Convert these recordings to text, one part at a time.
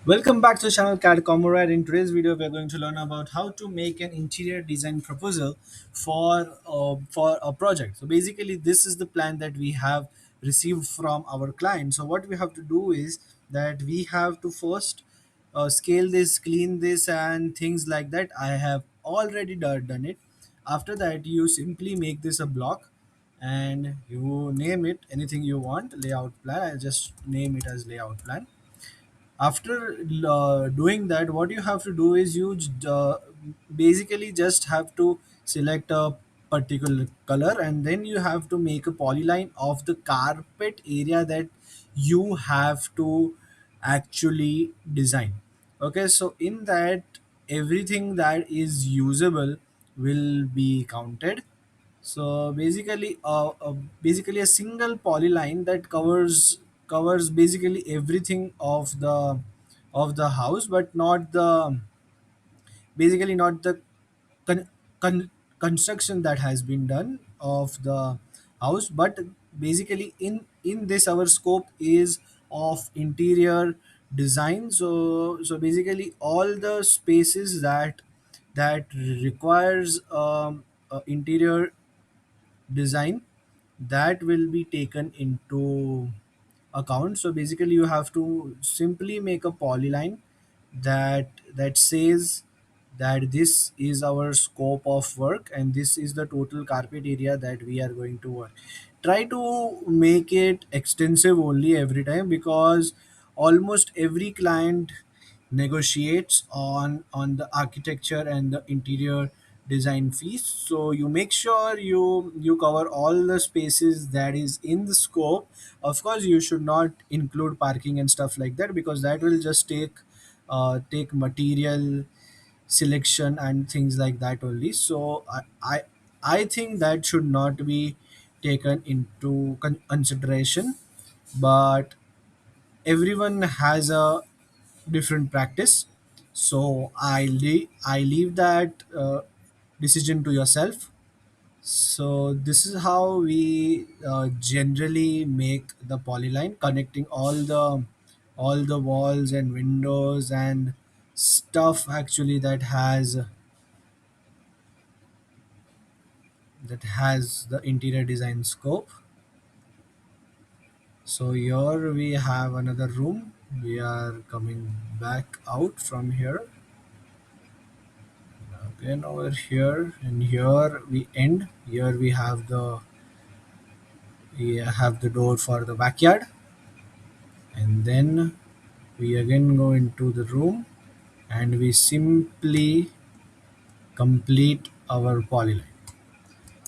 Welcome back to the channel CAD Comrade. In today's video, we are going to learn about how to make an interior design proposal for a project. So basically, this is the plan that we have received from our client. So what we have to do is that we have to first scale this, clean this, and things like that. I have already done it. After that, you simply make this a block and you name it anything you want. Layout plan. I just name it as layout plan. After doing that, what you have to do is basically just have to select a particular color, and then you have to make a polyline of the carpet area that you have to actually design. Okay, so in that, everything that is usable will be counted. So basically a single polyline that covers basically everything of the house, but not the basically not the con- con- construction that has been done of the house, but basically in this our scope is of interior design. So basically all the spaces that requires interior design, that will be taken into account. So basically you have to simply make a polyline that says that this is our scope of work and this is the total carpet area that we are going to work. Try to make it extensive only every time, because almost every client negotiates on the architecture and the interior design fees. So you make sure you cover all the spaces that is in the scope. Of course, you should not include parking and stuff like that, because that will just take material selection and things like that only. So I think that should not be taken into consideration. But everyone has a different practice, so I leave that decision to yourself. So this is how we generally make the polyline, connecting all the walls and windows and stuff actually that has the interior design scope. So here we have another room. We are coming back out from here again over here, and here we end. Here we have the door for the backyard, and then we again go into the room and we simply complete our polyline.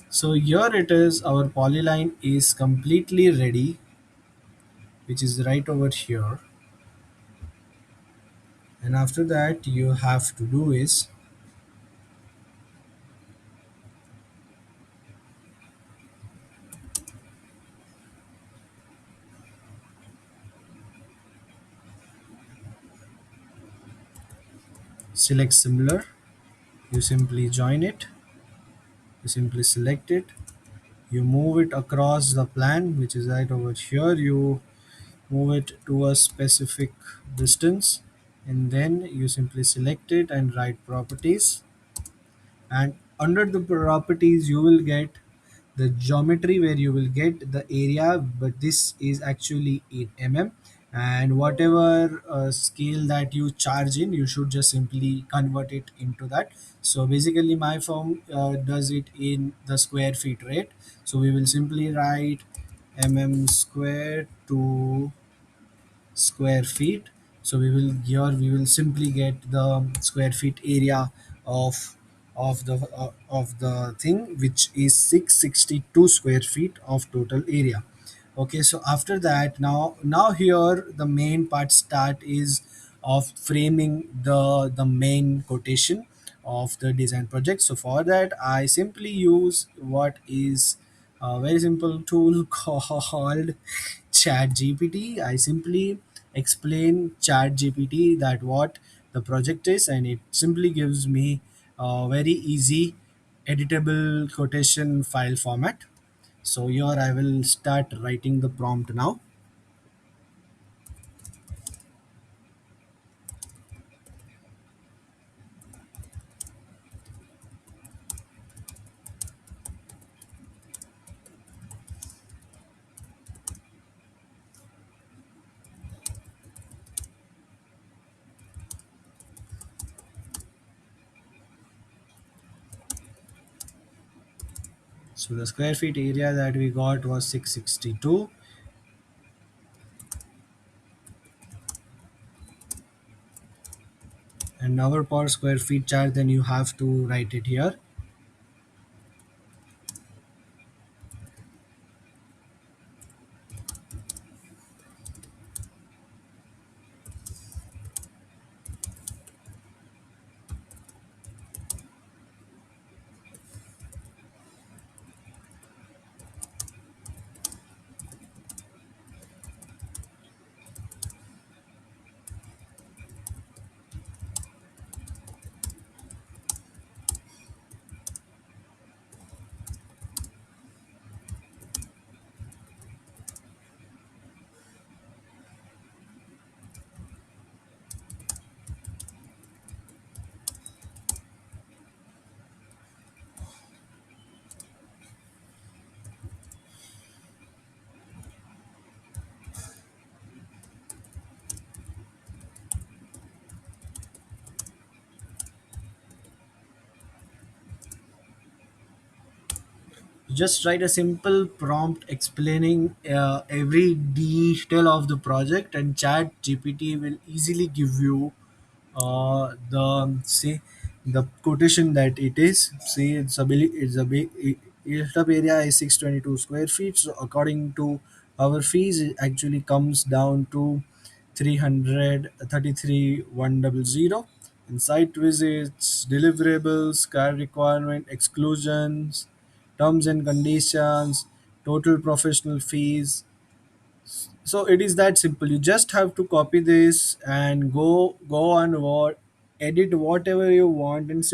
So here it is, our polyline is completely ready, which is right over here. And after that, you have to do is select similar. You simply join it, you simply select it, you move it across the plan, which is right over here. You move it to a specific distance, and then you simply select it and write properties. And under the properties, you will get the geometry where you will get the area, but this is actually in and whatever scale that you charge in, you should just simply convert it into that. So basically my firm does it in the square feet rate. So we will simply write square to square feet. So we will simply get the square feet area of of the thing, which is 662 square feet of total area. Okay, so after that, now here the main part start is of framing the main quotation of the design project. So for that, I simply use what is a very simple tool called ChatGPT. I simply explain ChatGPT that what the project is, and it simply gives me a very easy editable quotation file format. So here I will start writing the prompt now. So the square feet area that we got was 662, and our per square feet charge, then you have to write it here. Just write a simple prompt explaining every detail of the project, and chat gpt will easily give you the say the quotation that it is. Say it's a big built-up area is 622 square feet. So according to our fees, it actually comes down to 333,100. And site visits, deliverables, car requirement, exclusions, terms and conditions, total professional fees. So it is that simple. You just have to copy this and go on what edit whatever you want, and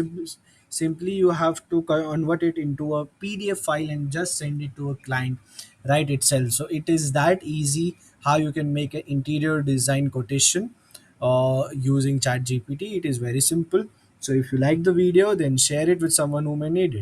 simply you have to convert it into a PDF file and just send it to a client right itself. So it is that easy how you can make an interior design quotation using chat gpt. It is very simple. So if you like the video, then share it with someone who may need it.